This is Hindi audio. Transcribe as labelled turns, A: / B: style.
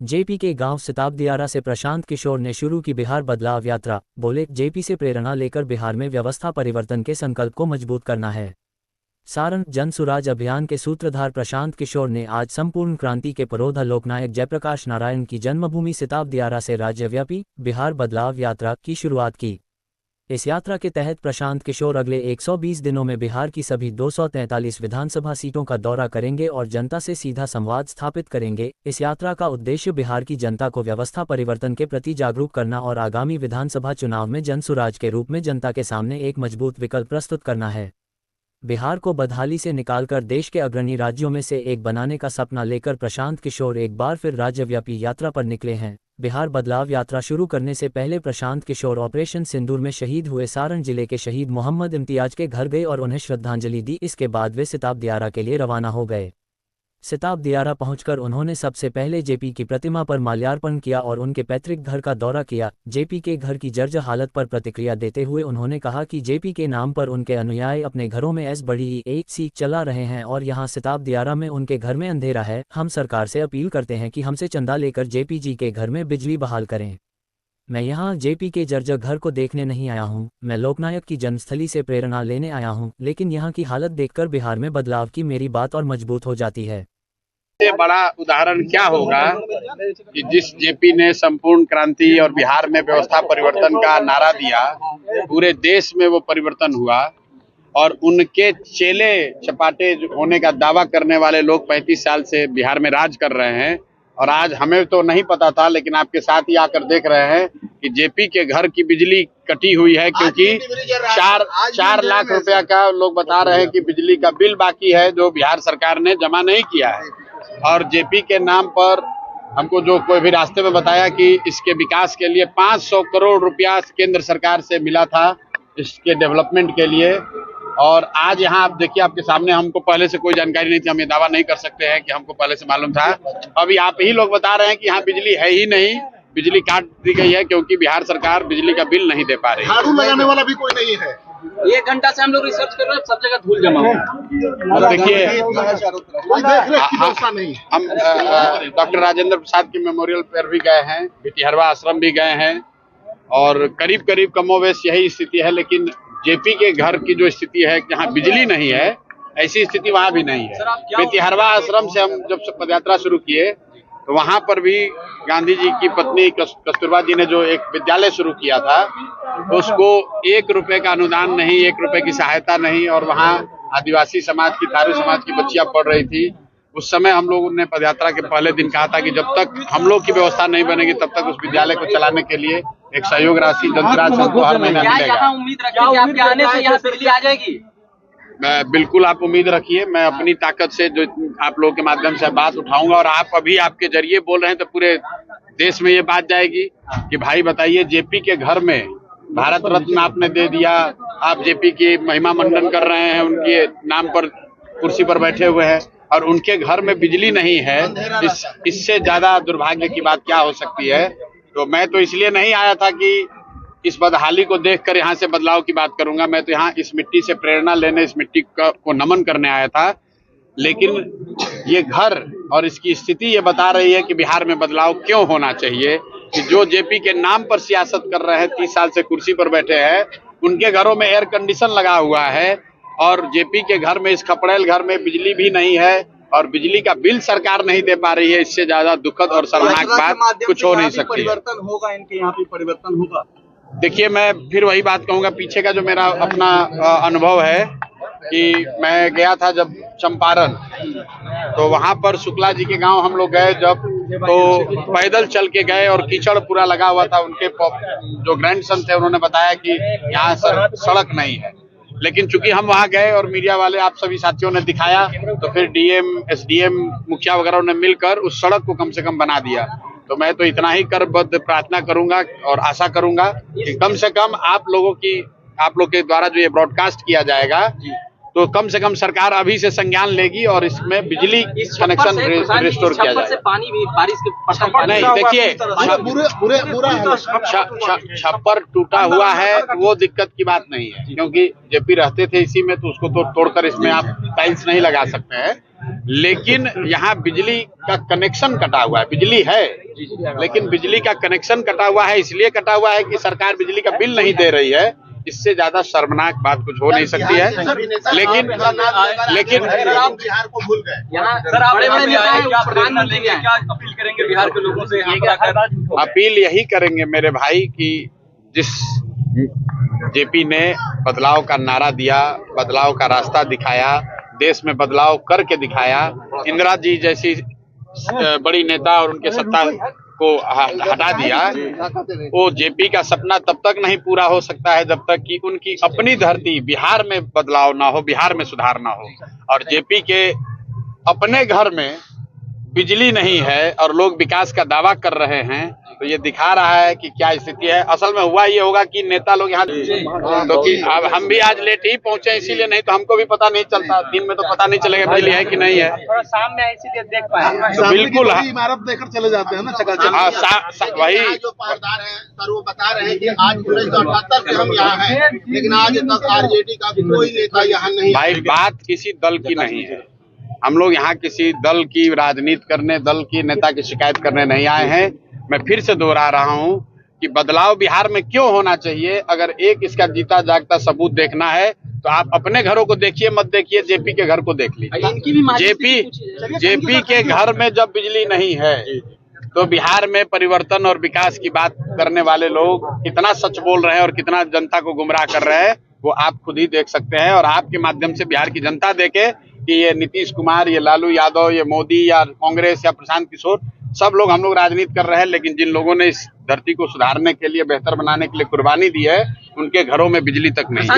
A: जेपी के गांव सिताब दियारा से प्रशांत किशोर ने शुरू की बिहार बदलाव यात्रा। बोले, जेपी से प्रेरणा लेकर बिहार में व्यवस्था परिवर्तन के संकल्प को मजबूत करना है। सारण जन सुराज अभियान के सूत्रधार प्रशांत किशोर ने आज संपूर्ण क्रांति के पुरोधा लोकनायक जयप्रकाश नारायण की जन्मभूमि सिताब दियारा से राज्यव्यापी बिहार बदलाव यात्रा की शुरुआत की। इस यात्रा के तहत प्रशांत किशोर अगले 120 दिनों में बिहार की सभी 243 विधानसभा सीटों का दौरा करेंगे और जनता से सीधा संवाद स्थापित करेंगे। इस यात्रा का उद्देश्य बिहार की जनता को व्यवस्था परिवर्तन के प्रति जागरूक करना और आगामी विधानसभा चुनाव में जनसुराज के रूप में जनता के सामने एक मजबूत विकल्प प्रस्तुत करना है। बिहार को बदहाली से निकालकर देश के अग्रणी राज्यों में से एक बनाने का सपना लेकर प्रशांत किशोर एक बार फिर राज्यव्यापी यात्रा पर निकले हैं। बिहार बदलाव यात्रा शुरू करने से पहले प्रशांत किशोर ऑपरेशन सिंदूर में शहीद हुए सारण जिले के शहीद मोहम्मद इम्तियाज के घर गए और उन्हें श्रद्धांजलि दी। इसके बाद वे सिताब दियारा के लिए रवाना हो गए। सिताब दियारा पहुंचकर उन्होंने सबसे पहले जेपी की प्रतिमा पर माल्यार्पण किया और उनके पैतृक घर का दौरा किया। जेपी के घर की जर्जर हालत पर प्रतिक्रिया देते हुए उन्होंने कहा कि जेपी के नाम पर उनके अनुयायी अपने घरों में SBE चला रहे हैं और यहां सिताब दियारा में उनके घर में अंधेरा है। हम सरकार से अपील करते हैं कि हमसे चंदा लेकर जेपी जी के घर में बिजली बहाल करें। मैं यहाँ जेपी के जर्जर घर को देखने नहीं आया हूँ, मैं लोकनायक की जन्मस्थली से प्रेरणा लेने आया हूँ, लेकिन यहाँ की हालत देखकर बिहार में बदलाव की मेरी बात और मजबूत हो जाती है।
B: बड़ा उदाहरण क्या होगा कि जिस जेपी ने संपूर्ण क्रांति और बिहार में व्यवस्था परिवर्तन का नारा दिया, पूरे देश में वो परिवर्तन हुआ और उनके चेले चपाटे होने का दावा करने वाले लोग 35 साल से बिहार में राज कर रहे हैं। और आज हमें तो नहीं पता था, लेकिन आपके साथ ही आकर देख रहे हैं कि जेपी के घर की बिजली कटी हुई है, क्योंकि 4 लाख रुपया का लोग बता रहे हैं कि बिजली का बिल बाकी है जो बिहार सरकार ने जमा नहीं किया है। और जेपी के नाम पर हमको जो कोई भी रास्ते में बताया कि इसके विकास के लिए 500 करोड़ रुपया केंद्र सरकार से मिला था इसके डेवलपमेंट के लिए। और आज यहाँ आप देखिए, आपके सामने, हमको पहले से कोई जानकारी नहीं थी, हम ये दावा नहीं कर सकते हैं कि हमको पहले से मालूम था। अभी आप ही लोग बता रहे हैं कि यहाँ बिजली है ही नहीं, बिजली काट दी गई है क्योंकि बिहार सरकार बिजली का बिल नहीं दे पा रही।
C: झाड़ू लगाने वाला भी कोई नहीं है।
D: 1 घंटा से हम लोग रिसर्च कर रहे हैं, सब जगह धूल जमा हुआ है।
B: देखिए, हम डॉक्टर राजेंद्र प्रसाद के मेमोरियल पर भी गए हैं, भितिहरवा आश्रम भी गए हैं और करीब करीब कमोवेश यही स्थिति है। लेकिन जेपी के घर की जो स्थिति है, जहाँ बिजली नहीं है, ऐसी स्थिति वहाँ भी नहीं है। भितिहरवा आश्रम से हम जब पदयात्रा शुरू किए तो वहाँ पर भी गांधी जी की पत्नी कस्तूरबा जी ने जो एक विद्यालय शुरू किया था, तो उसको 1 रुपए का अनुदान नहीं, 1 रुपए की सहायता नहीं, और वहाँ आदिवासी समाज की, थारू समाज की बच्चियां पढ़ रही थी। उस समय हम लोगों ने पदयात्रा के पहले दिन कहा था कि जब तक हम लोग की व्यवस्था नहीं बनेगी तब तक उस विद्यालय को चलाने के लिए एक सहयोग राशि जनसुराज को हर महीना मिलेगा।
D: उम्मीद रखिए कि आपके आने से यहाँ बिजली आ जाएगी?
B: बिल्कुल आप उम्मीद रखिए। मैं अपनी ताकत से जो आप लोगों के माध्यम से बात उठाऊंगा, और आप अभी आपके जरिए बोल रहे हैं तो पूरे देश में ये बात जाएगी कि भाई बताइए, जेपी के घर में भारत रत्न आपने दे दिया, आप जेपी की महिमा मंडन कर रहे हैं, उनके नाम पर कुर्सी पर बैठे हुए हैं और उनके घर में बिजली नहीं है। इससे ज्यादा दुर्भाग्य की बात क्या हो सकती है। तो मैं तो इसलिए नहीं आया था कि इस बदहाली को देखकर यहाँ से बदलाव की बात करूंगा, मैं तो यहाँ इस मिट्टी से प्रेरणा लेने, इस मिट्टी को नमन करने आया था। लेकिन ये घर और इसकी स्थिति ये बता रही है कि बिहार में बदलाव क्यों होना चाहिए, कि जो जेपी के नाम पर सियासत कर रहे हैं, 30 साल से कुर्सी पर बैठे हैं, उनके घरों में एयर कंडीशन लगा हुआ है और जेपी के घर में, इस खपड़ेल घर में बिजली भी नहीं है और बिजली का बिल सरकार नहीं दे पा रही है। इससे ज्यादा दुखद और शर्मनाक बात कुछ हो नहीं सकती है।
C: परिवर्तन होगा, इनके यहाँ पे परिवर्तन होगा।
B: देखिए, मैं फिर वही बात कहूंगा, पीछे का जो मेरा अपना अनुभव है कि मैं गया था जब चंपारण, तो वहां पर शुक्ला जी के गांव हम लोग गए जब, तो पैदल चल के गए और कीचड़ पूरा लगा हुआ था। उनके जो ग्रैंडसन थे उन्होंने बताया कि यहाँ सड़क नहीं है। लेकिन चूंकि हम वहां गए और मीडिया वाले, आप सभी साथियों ने दिखाया, तो फिर डीएम, एसडीएम, मुखिया वगैरह ने मिलकर उस सड़क को कम से कम बना दिया। तो मैं तो इतना ही करबद्ध प्रार्थना करूंगा और आशा करूंगा कि कम से कम आप लोग के द्वारा जो ये ब्रॉडकास्ट किया जाएगा, तो कम से कम सरकार अभी से संज्ञान लेगी और इसमें बिजली कनेक्शन रिस्टोर किया जाएगा।
D: पानी भी बारिश के
B: नहीं, देखिए, छप्पर टूटा हुआ है वो दिक्कत की बात नहीं है, क्योंकि जेपी रहते थे इसी में, तो उसको तो तोड़कर इसमें आप टाइल्स नहीं लगा सकते हैं। लेकिन यहाँ बिजली का कनेक्शन कटा हुआ है। बिजली है लेकिन बिजली का कनेक्शन कटा हुआ है, इसलिए कटा हुआ है कि सरकार बिजली का बिल नहीं दे रही है। इससे ज्यादा शर्मनाक बात कुछ हो नहीं सकती है। लेकिन
C: बिहार को भूल गए।
D: सर आप बड़े-बड़े नेता हैं, क्या प्रधानमंत्री देंगे, क्या अपील करेंगे बिहार के लोगों से यहाँ पर आकर?
B: अपील यही करेंगे मेरे भाई कि जिस जेपी ने बदलाव का नारा दिया, बदलाव का रास्ता दिखाया, देश में बदलाव करके दिखाया, इंदिरा जी जैसी बड़ी नेता और उनके सत्ता को हटा दिया, वो जेपी का सपना तब तक नहीं पूरा हो सकता है जब तक कि उनकी अपनी धरती बिहार में बदलाव ना हो, बिहार में सुधार ना हो। और जेपी के अपने घर में बिजली नहीं है और लोग विकास का दावा कर रहे हैं, तो ये दिखा रहा है कि क्या स्थिति है। असल में हुआ ये होगा कि नेता लोग यहाँ तो कि अब हम भी आज लेट ही पहुंचे, इसीलिए नहीं तो हमको भी पता नहीं चलता, दिन में तो पता नहीं चलेगा बिजली है कि नहीं है।
D: थोड़ा सामने है इसीलिए देख पाए।
B: तो बिल्कुल
C: इमारत देखकर चले जाते हैं ना चकाचक।
B: वही
C: जो पारदार है सर वो बता रहे हैं कि आज 1978 से हम यहाँ हैं, लेकिन आज तक आरजेडी का कोई नेता यहाँ नहीं।
B: भाई बात किसी दल की नहीं है, हम लोग यहाँ किसी दल की राजनीति करने, दल की नेता की शिकायत करने नहीं आए हैं। मैं फिर से दोहरा रहा हूँ कि बदलाव बिहार में क्यों होना चाहिए। अगर एक इसका जीता जागता सबूत देखना है तो आप अपने घरों को देखिए, मत देखिए जेपी के घर को देख लीजिए। जेपी के घर में जब बिजली नहीं है तो बिहार में परिवर्तन और विकास की बात करने वाले लोग कितना सच बोल रहे हैं और कितना जनता को गुमराह कर रहे हैं वो आप खुद ही देख सकते हैं। और आपके माध्यम से बिहार की जनता देखे कि ये नीतीश कुमार, ये लालू यादव, ये मोदी या कांग्रेस या प्रशांत किशोर, सब लोग हम लोग राजनीति कर रहे हैं, लेकिन जिन लोगों ने इस धरती को सुधारने के लिए, बेहतर बनाने के लिए कुर्बानी दी है, उनके घरों में बिजली तक नहीं है।